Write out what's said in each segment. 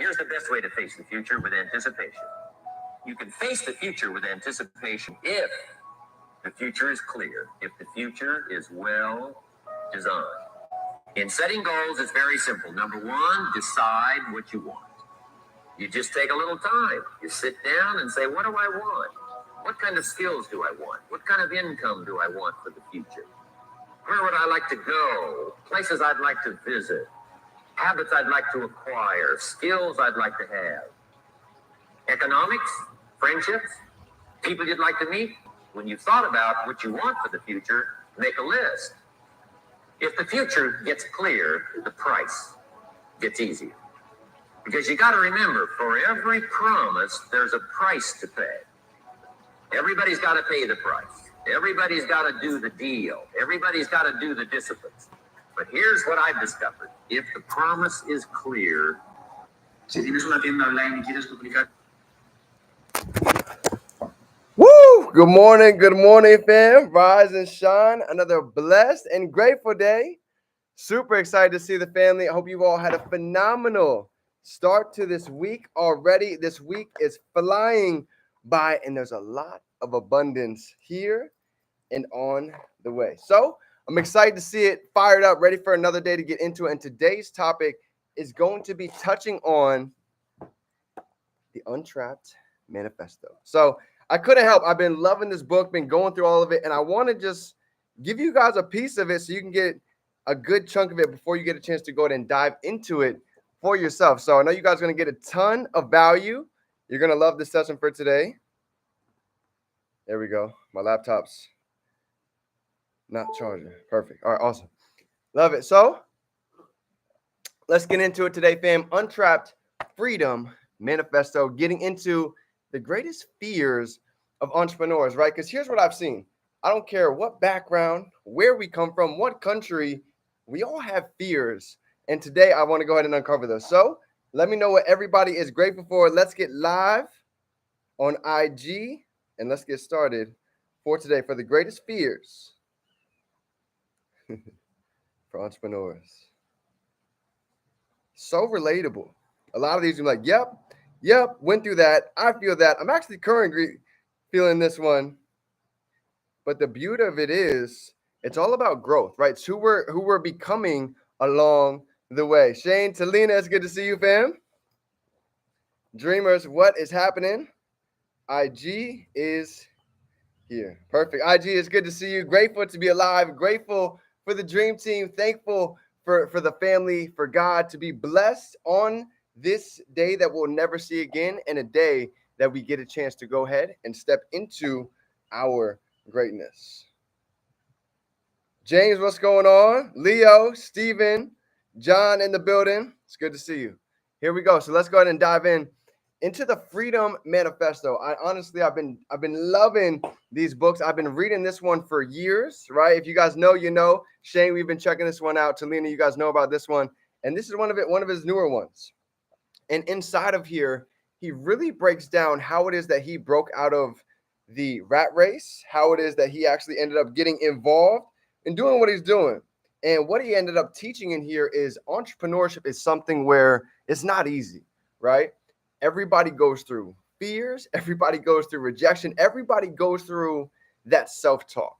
Here's the best way to face the future with anticipation. You can face the future with anticipation if the future is clear, if the future is well designed. In setting goals, it's very simple. Number one, decide what you want. You just take a little time. You sit down and say, what do I want? What kind of skills do I want? What kind of income do I want for the future? Where would I like to go? Places I'd like to visit. Habits I'd like to acquire. Skills I'd like to have. Economics, friendships, people you'd like to meet. When you've thought about what you want for the future, make a list. If the future gets clear, the price gets easier. Because you got to remember, for every promise, there's a price to pay. Everybody's got to pay the price. Everybody's got to do the deal. Everybody's got to do the disciplines. But here's what I've discovered. If the promise is clear, si tienes una tienda online y quieres duplicar. Woo! Good morning, fam. Rise and shine. Another blessed and grateful day. Super excited to see the family. I hope you all had a phenomenal start to this week already. This week is flying by, and there's a lot of abundance here and on the way. So I'm excited to see it fired up, ready for another day to get into it. And today's topic is going to be touching on the Untrapped Manifesto. So I couldn't help. I've been loving this book, been going through all of it, and I want to just give you guys a piece of it so you can get a good chunk of it before you get a chance to go ahead and dive into it for yourself. So I know you guys are going to get a ton of value. You're going to love this session for today. There we go. My laptop's not charging. Perfect. All right, awesome. Love it. So let's get into it today, fam. Untrapped Freedom Manifesto, getting into the greatest fears of entrepreneurs, right? Because here's what I've seen. I don't care what background, where we come from, what country, we all have fears. And today I want to go ahead and uncover those. So let me know what everybody is grateful for. Let's get live on IG and let's get started for today for the greatest fears for entrepreneurs. So relatable. A lot of these are like, yep, went through that. I feel that. I'm actually currently feeling this one. But the beauty of it is, it's all about growth, right? It's who we're becoming along the way. Shane, Talina, it's good to see you, fam. Dreamers, what is happening? IG is here. Perfect. IG, it's good to see you. Grateful to be alive. Grateful for the dream team. Thankful for the family, for God to be blessed on this day that we'll never see again, and a day that we get a chance to go ahead and step into our greatness. James, what's going on? Leo, Steven, John in the building. It's good to see you. Here we go. So let's go ahead and dive into the Freedom Manifesto. I've been loving these books. I've been reading this one for years, right? If you guys know, you know. Shane, we've been checking this one out. Talina, you guys know about this one. And this is one of his newer ones. And inside of here, he really breaks down how it is that he broke out of the rat race, how it is that he actually ended up getting involved in doing what he's doing. And what he ended up teaching in here is entrepreneurship is something where it's not easy, right? Everybody goes through fears. Everybody goes through rejection. Everybody goes through that self-talk,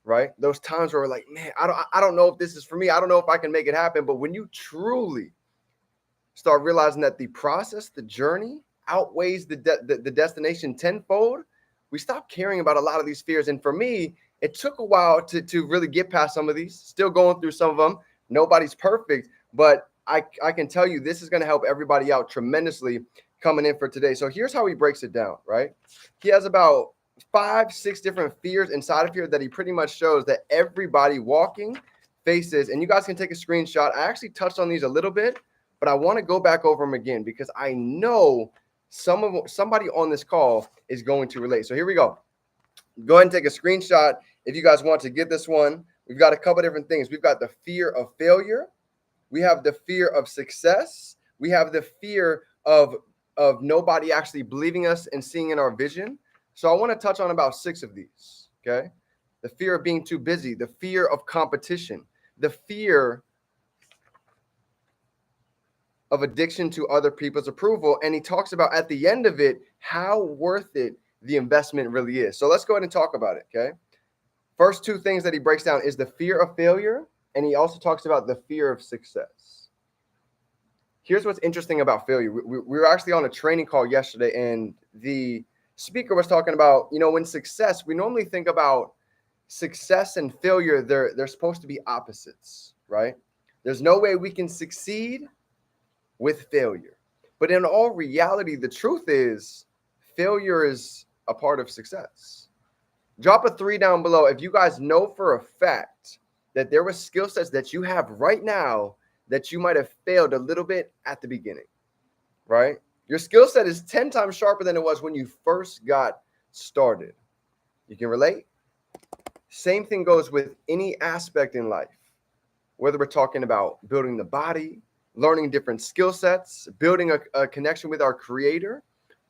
right? Those times where we're like, man, I don't know if this is for me. I don't know if I can make it happen. But when you truly start realizing that the process, the journey outweighs the destination tenfold, we stop caring about a lot of these fears. And for me, it took a while to really get past some of these, still going through some of them. Nobody's perfect, but I can tell you this is going to help everybody out tremendously coming in for today. So here's how he breaks it down, right? He has about 5-6 different fears inside of here that he pretty much shows that everybody walking faces. And you guys can take a screenshot. I actually touched on these a little bit, but I want to go back over them again because I know somebody on this call is going to relate. So here we go. Go ahead and take a screenshot if you guys want to get this one. We've got a couple different things. We've got the fear of failure. We have the fear of success. We have the fear of nobody actually believing us and seeing in our vision. So I want to touch on about 6 of these, okay? The fear of being too busy, the fear of competition, the fear of addiction to other people's approval. And he talks about at the end of it, how worth it the investment really is. So let's go ahead and talk about it, okay? First two things that he breaks down is the fear of failure, and he also talks about the fear of success. Here's what's interesting about failure. We were actually on a training call yesterday, and the speaker was talking about, when success, we normally think about success and failure, they're supposed to be opposites, right? There's no way we can succeed with failure. But in all reality, the truth is failure is a part of success. Drop a 3 down below if you guys know for a fact that there were skill sets that you have right now that you might have failed a little bit at the beginning, right? Your skill set is 10 times sharper than it was when you first got started. You can relate? Same thing goes with any aspect in life, whether we're talking about building the body, learning different skill sets, building a connection with our creator.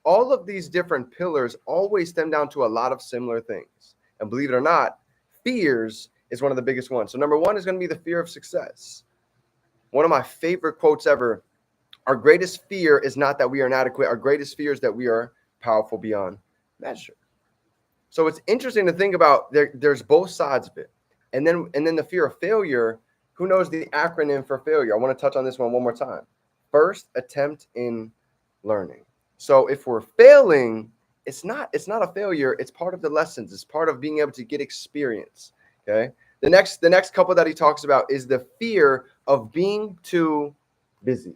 All of these different pillars always stem down to a lot of similar things. And believe it or not, fears is one of the biggest ones. So number one is going to be the fear of success. One of my favorite quotes ever, our greatest fear is not that we are inadequate. Our greatest fear is that we are powerful beyond measure. So it's interesting to think about there's both sides of it. And then the fear of failure, who knows the acronym for failure? I want to touch on this one more time. First attempt in learning. So if we're failing, it's not a failure. It's part of the lessons. It's part of being able to get experience. Okay. The next couple that he talks about is the fear of being too busy.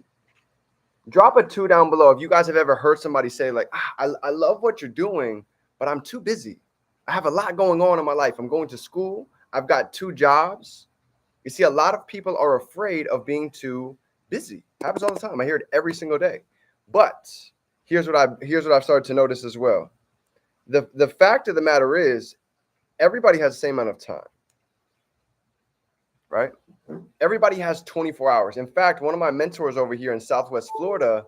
Drop a 2 down below if you guys have ever heard somebody say like, I love what you're doing, but I'm too busy. I have a lot going on in my life. I'm going to school. I've got 2 jobs. You see, a lot of people are afraid of being too busy. It happens all the time. I hear it every single day. But here's what I've started to notice as well. The fact of the matter is, everybody has the same amount of time, right? Everybody has 24 hours. In fact, one of my mentors over here in Southwest Florida,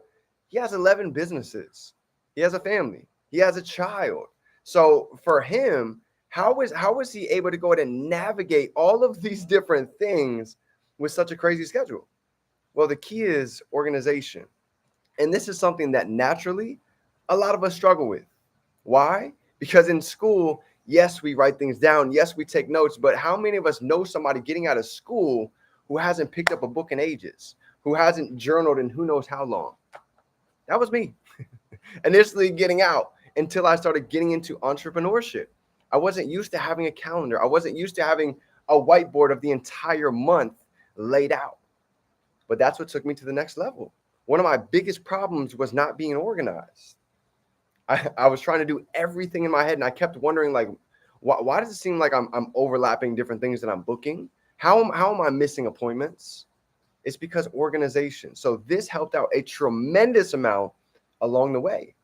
he has 11 businesses. He has a family. He has a child. So for him, how is he able to go ahead and navigate all of these different things with such a crazy schedule? Well, the key is organization. And this is something that naturally a lot of us struggle with. Why? Because in school, yes, we write things down. Yes, we take notes. But how many of us know somebody getting out of school who hasn't picked up a book in ages, who hasn't journaled in who knows how long? That was me. Initially getting out until I started getting into entrepreneurship. I wasn't used to having a calendar. I wasn't used to having a whiteboard of the entire month laid out. But that's what took me to the next level. One of my biggest problems was not being organized. I was trying to do everything in my head, and I kept wondering, like, why does it seem like I'm overlapping different things that I'm booking? How am I missing appointments? It's because organization. So this helped out a tremendous amount along the way.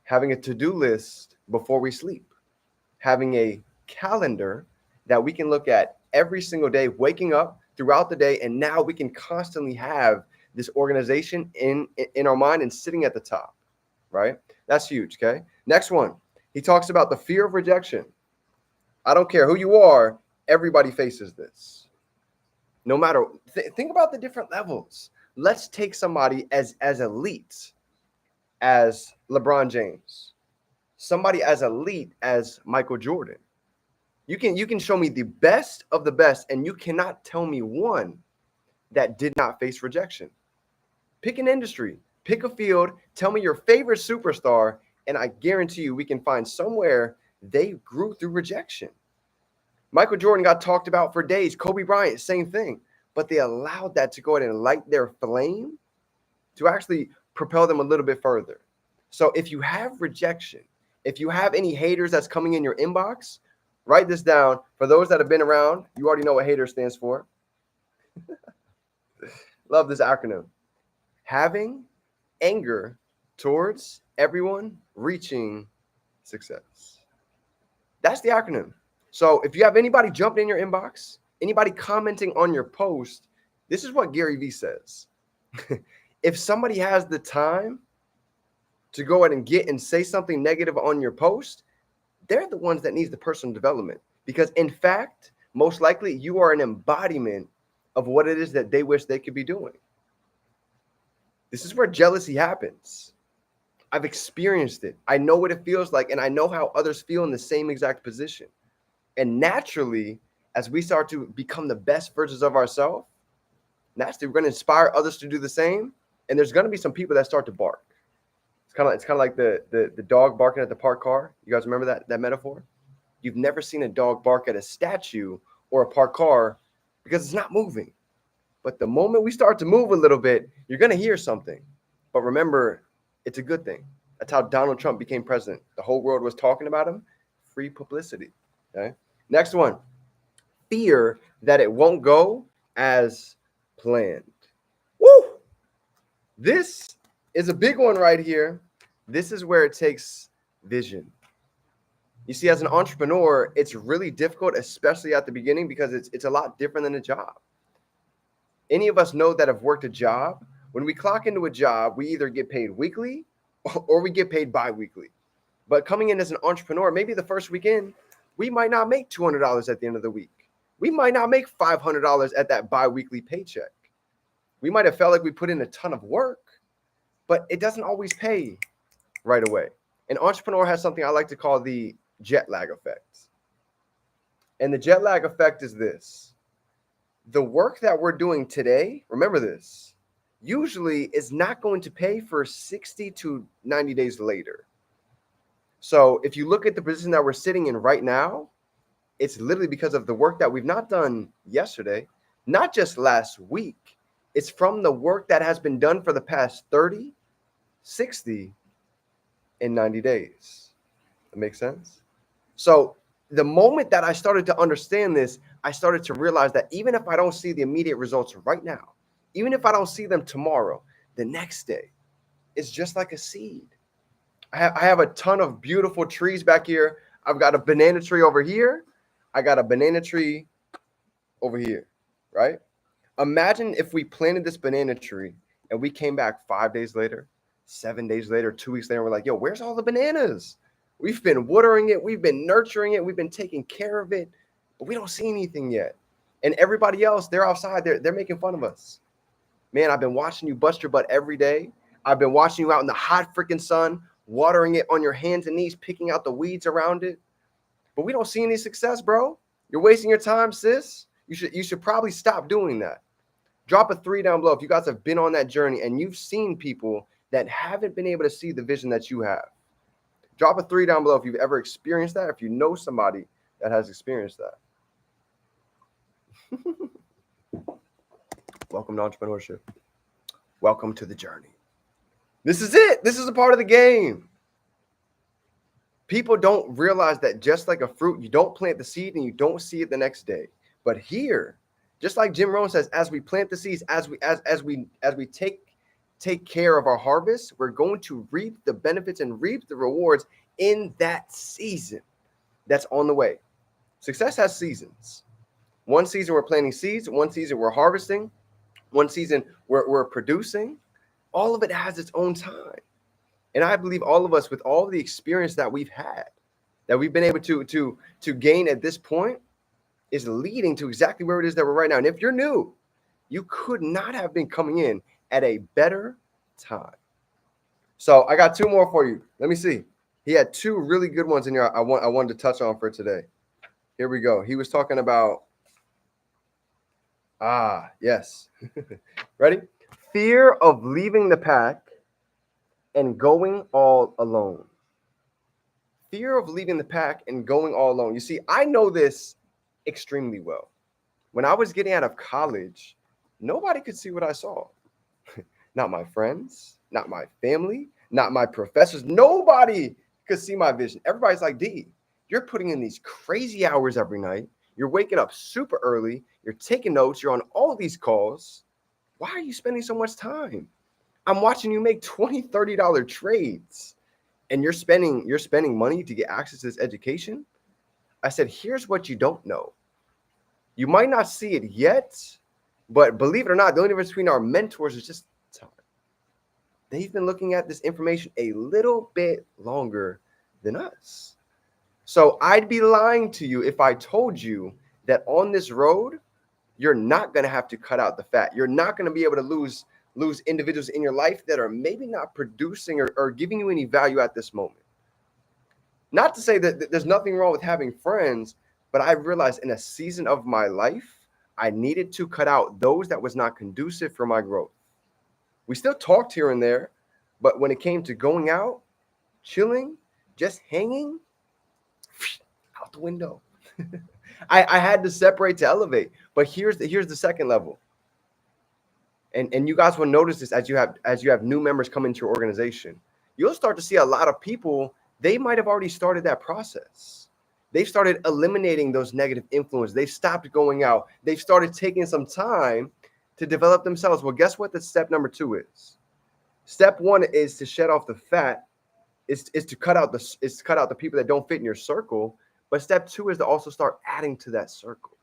Having a to-do list before we sleep. Having a calendar that we can look at every single day, waking up throughout the day, and now we can constantly have this organization in our mind and sitting at the top, right? That's huge, okay? Next one, he talks about the fear of rejection. I don't care who you are, everybody faces this. No matter, think about the different levels. Let's take somebody as elite as LeBron James, somebody as elite as Michael Jordan. You can show me the best of the best, and you cannot tell me one that did not face rejection. Pick an industry, pick a field, tell me your favorite superstar, and I guarantee you we can find somewhere they grew through rejection. Michael Jordan got talked about for days. Kobe Bryant, same thing. But they allowed that to go ahead and light their flame to actually propel them a little bit further. So if you have rejection, if you have any haters that's coming in your inbox, write this down. For those that have been around, you already know what hater stands for. Love this acronym. Having anger towards everyone reaching success. That's the acronym. So if you have anybody jumping in your inbox, anybody commenting on your post, this is what Gary Vee says. If somebody has the time to go ahead and get and say something negative on your post, they're the ones that need the personal development. Because in fact, most likely you are an embodiment of what it is that they wish they could be doing. This is where jealousy happens. I've experienced it. I know what it feels like, and I know how others feel in the same exact position. And naturally, as we start to become the best versions of ourselves, naturally, we're going to inspire others to do the same. And there's going to be some people that start to bark. It's kind of like the dog barking at the parked car. You guys remember that metaphor? You've never seen a dog bark at a statue or a parked car because it's not moving. But the moment we start to move a little bit, you're going to hear something. But remember, it's a good thing. That's how Donald Trump became president. The whole world was talking about him. Free publicity. Okay. Next one. Fear that it won't go as planned. Woo! This is a big one right here. This is where it takes vision. You see, as an entrepreneur, it's really difficult, especially at the beginning, because it's a lot different than a job. Any of us know that have worked a job. When we clock into a job, we either get paid weekly or we get paid bi-weekly. But coming in as an entrepreneur, maybe the first weekend, we might not make $200 at the end of the week. We might not make $500 at that bi-weekly paycheck. We might have felt like we put in a ton of work, but it doesn't always pay right away. An entrepreneur has something I like to call the jet lag effect. And the jet lag effect is this. The work that we're doing today, remember this, usually is not going to pay for 60 to 90 days later. So if you look at the position that we're sitting in right now, it's literally because of the work that we've not done yesterday, not just last week. It's from the work that has been done for the past 30, 60, and 90 days. That makes sense? So the moment that I started to understand this, I started to realize that even if I don't see the immediate results right now, even if I don't see them tomorrow, the next day, it's just like a seed. I have a ton of beautiful trees back here. I've got a banana tree over here. I got a banana tree over here, right? Imagine if we planted this banana tree and we came back 5 days later, 7 days later, 2 weeks later, and we're like, yo, where's all the bananas? We've been watering it. We've been nurturing it. We've been taking care of it, but we don't see anything yet. And everybody else, they're outside. They're making fun of us. Man, I've been watching you bust your butt every day. I've been watching you out in the hot freaking sun, watering it on your hands and knees, picking out the weeds around it. But we don't see any success, bro. You're wasting your time, sis. You should probably stop doing that. Drop a 3 down below if you guys have been on that journey and you've seen people that haven't been able to see the vision that you have. Drop a 3 down below if you've ever experienced that, if you know somebody that has experienced that. Welcome to entrepreneurship. Welcome to the journey. This is it. This is a part of the game. People don't realize that just like a fruit, you don't plant the seed and you don't see it the next day. But here, just like Jim Rohn says, as we plant the seeds, as we take care of our harvest, we're going to reap the benefits and reap the rewards in that season that's on the way. Success has seasons. One season we're planting seeds, one season we're harvesting, one season we're producing. All of it has its own time. And I believe all of us, with all the experience that we've had, that we've been able to gain at this point, is leading to exactly where it is that we're right now. And if you're new, you could not have been coming in at a better time. So I got 2 more for you. Let me see. He had 2 really good ones in here I wanted to touch on for today. Here we go. He was talking about, yes. Ready? Fear of leaving the pack and going all alone. Fear of leaving the pack and going all alone. You see, I know this extremely well. When I was getting out of college, nobody could see what I saw. Not my friends, not my family, not my professors. Nobody could see my vision. Everybody's like, D, you're putting in these crazy hours every night. You're waking up super early. You're taking notes. You're on all these calls. Why are you spending so much time? I'm watching you make $20, $30 trades and you're spending money to get access to this education. I said, here's what you don't know. You might not see it yet, but believe it or not, the only difference between our mentors is just time. They've been looking at this information a little bit longer than us. So I'd be lying to you if I told you that on this road, you're not going to have to cut out the fat. You're not going to be able to lose lose individuals in your life that are maybe not producing or giving you any value at this moment. Not to say that there's nothing wrong with having friends, but I realized in a season of my life, I needed to cut out those that was not conducive for my growth. We still talked here and there, but when it came to going out, chilling, just hanging, out the window. I had to separate to elevate. But here's the second level. And you guys will notice this as you have new members come into your organization. You'll start to see a lot of people, they might have already started that process. They've started eliminating those negative influences. They've stopped going out. They've started taking some time to develop themselves. Well, guess what the step number 2 is? Step 1 is to shed off the fat, is to cut out the people that don't fit in your circle. But step 2 is to also start adding to that circle,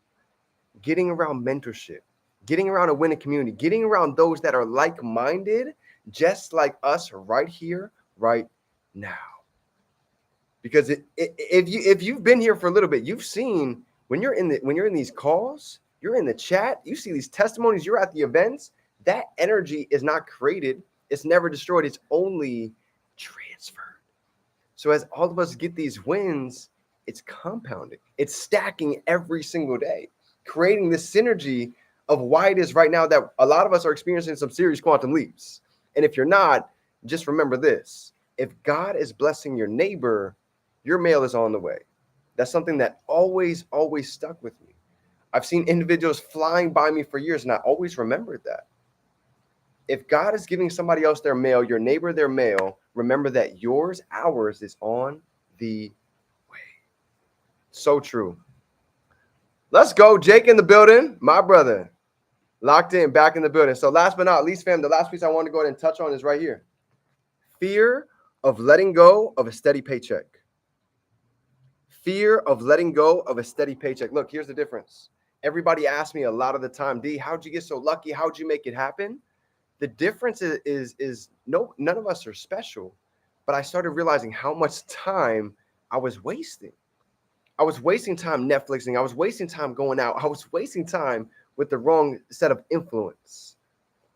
getting around mentorship, getting around a winning community, getting around those that are like-minded, just like us right here, right now. Because if you've been here for a little bit, you've seen when you're in these calls, you're in the chat, you see these testimonies, you're at the events, that energy is not created, it's never destroyed, it's only transferred. So as all of us get these wins, it's compounding, it's stacking every single day, creating this synergy of why it is right now that a lot of us are experiencing some serious quantum leaps. And if you're not, just remember this: if God is blessing your neighbor, your mail is on the way. That's something that always stuck with me. I've seen individuals flying by me for years, and I always remembered that. If God is giving somebody else their mail, your neighbor their mail, remember that ours is on the way. So true. Let's go. Jake in the building, my brother. Locked in, back in the building. So last but not least, fam, the last piece I want to go ahead and touch on is right here. Fear of letting go of a steady paycheck. Fear of letting go of a steady paycheck. Look, here's the difference. Everybody asks me a lot of the time, D, how'd you get so lucky? How'd you make it happen? The difference is no, none of us are special, but I started realizing how much time I was wasting. I was wasting time Netflixing. I was wasting time going out. I was wasting time with the wrong set of influence.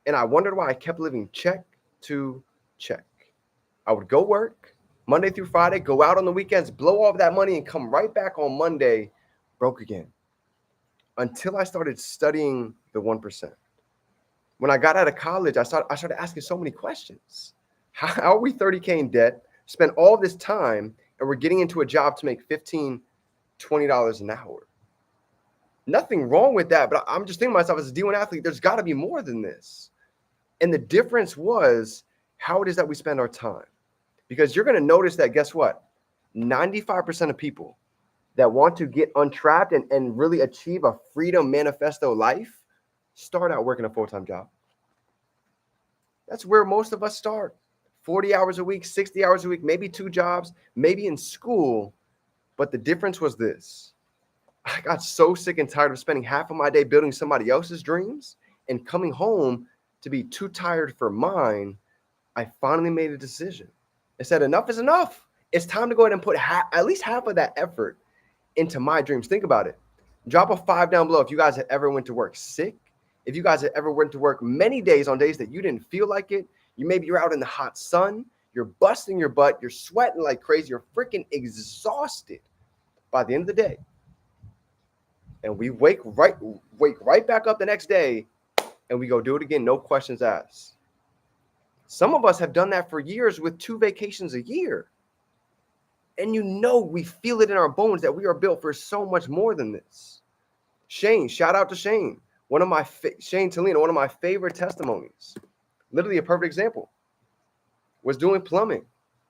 And I wondered why I kept living check to check. I would go work Monday through Friday, go out on the weekends, blow all of that money, and come right back on Monday broke again. Until I started studying the 1%. When I got out of college, I started asking so many questions. How are we 30K in debt, spend all this time, and we're getting into a job to make $15, $20 an hour? Nothing wrong with that, but I'm just thinking to myself, as a D1 athlete, there's got to be more than this. And the difference was how it is that we spend our time. Because you're going to notice that, guess what? 95% of people that want to get untrapped and really achieve a freedom manifesto life start out working a full-time job. That's where most of us start. 40 hours a week, 60 hours a week, maybe 2 jobs, maybe in school. But the difference was this. I got so sick and tired of spending half of my day building somebody else's dreams and coming home to be too tired for mine. I finally made a decision. I said, enough is enough. It's time to go ahead and put at least half of that effort into my dreams. Think about it. Drop a 5 down below if you guys have ever went to work sick. If you guys have ever went to work many days on days that you didn't feel like it. You're out in the hot sun. You're busting your butt. You're sweating like crazy. You're freaking exhausted by the end of the day. And we wake right back up the next day and we go do it again. No questions asked. Some of us have done that for years with 2 vacations a year. And we feel it in our bones that we are built for so much more than this. Shane, shout out to Shane. Shane Tolino, one of my favorite testimonies. Literally a perfect example. Was doing plumbing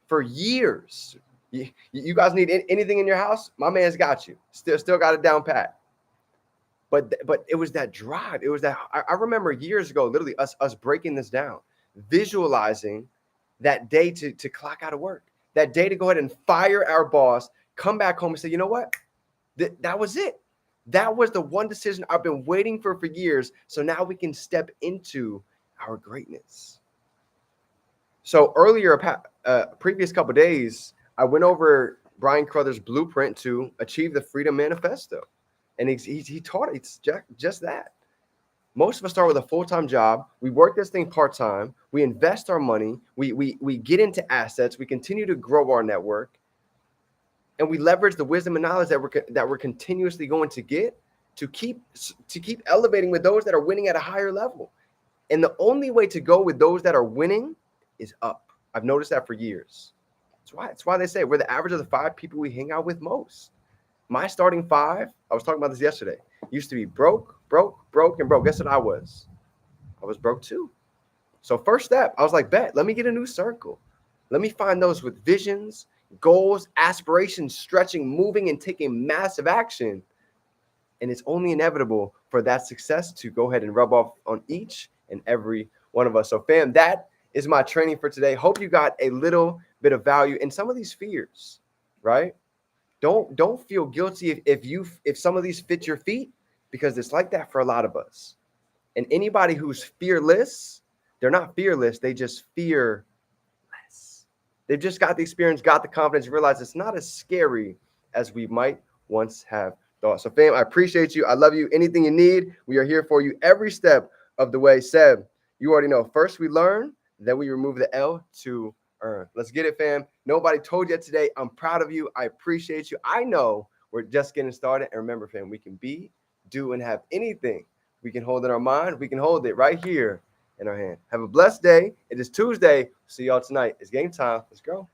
for years. You guys need anything in your house? My man's got you. Still got it down pat. But it was that drive. It was that I remember years ago, literally us breaking this down, visualizing that day to clock out of work, that day to go ahead and fire our boss, come back home and say, you know what? That was it. That was the one decision I've been waiting for years. So now we can step into our greatness. So earlier, previous couple of days, I went over Brian Carruthers' blueprint to achieve the Freedom Manifesto. And he taught it's just that. Most of us start with a full-time job. We work this thing part-time. We invest our money. We get into assets. We continue to grow our network, and we leverage the wisdom and knowledge that we're continuously going to get to keep elevating with those that are winning at a higher level. And the only way to go with those that are winning is up. I've noticed that for years. That's why they say we're the average of the 5 people we hang out with most. My starting 5, I was talking about this yesterday, used to be broke, and broke. Guess what I was? I was broke too. So first step, I was like, bet, let me get a new circle. Let me find those with visions, goals, aspirations, stretching, moving, and taking massive action. And it's only inevitable for that success to go ahead and rub off on each and every one of us. So fam, that is my training for today. Hope you got a little bit of value in some of these fears, right? Don't feel guilty if some of these fit your feet, because it's like that for a lot of us. And anybody who's fearless, they're not fearless, they just fear less. They've just got the experience, got the confidence, realize it's not as scary as we might once have thought. So fam, I appreciate you. I love you. Anything you need, we are here for you every step of the way. Seb, you already know. First we learn, then we remove the L to earn. Let's get it, fam. Nobody told you today. I'm proud of you. I appreciate you. I know we're just getting started. And remember, fam, we can be, do, and have anything we can hold in our mind. We can hold it right here in our hand. Have a blessed day. It is Tuesday. See y'all tonight. It's game time. Let's go.